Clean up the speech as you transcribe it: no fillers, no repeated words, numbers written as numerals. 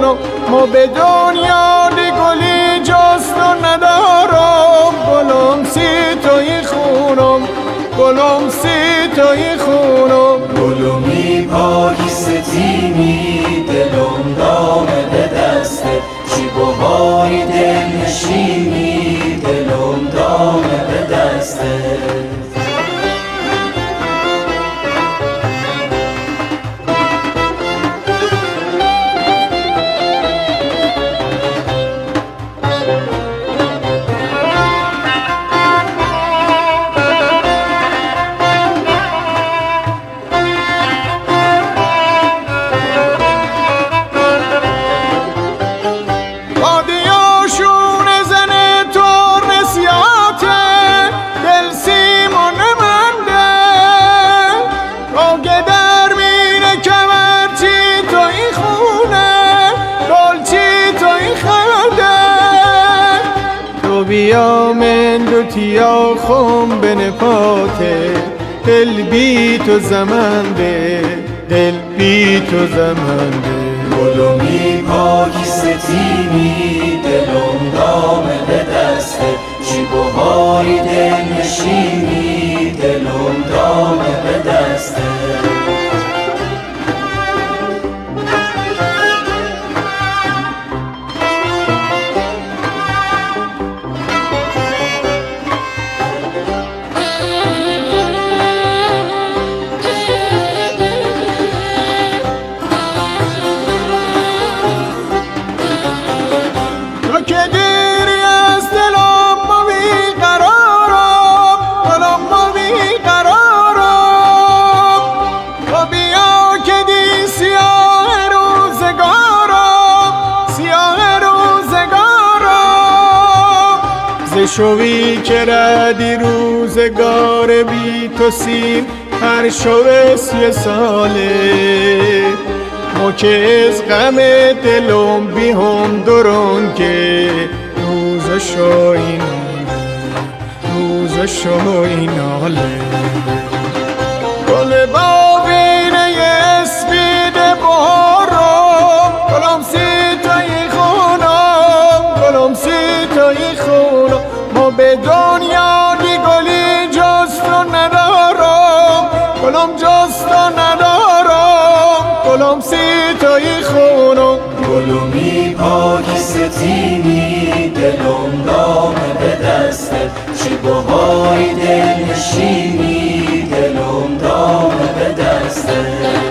خونم ما به دنیا دی گلی جست و ندارم گلم سی توی خونم گلم سی توی خونم گلومی پاکی ستیمی دلم دامه به دسته چی بهاری دل نشینی دلم دامه به دسته بیا من دوتیا خم بنپاته دل بی تو زمان به دل بی تو زمان به گلومی پاکی ستیمی دلم دامه به دسته چی بهاری دل نشینی دلم دامه به دسته شوی که ردی روزگار بی تو سیر هر شب 30 ساله ما که از غم دلم بی هم درون که روزشو ایناله گل باقینه اسبیده بارم گلم سی تایی خونم گلم سی تایی خونم ما به دنیا دی گلی جست و ندارم گلم جست و ندارم گلم سی تایی خونم گلومی پاکی ستیمی دلم دامه به دسته چی بهاری دل نشینی دلم دامه به دسته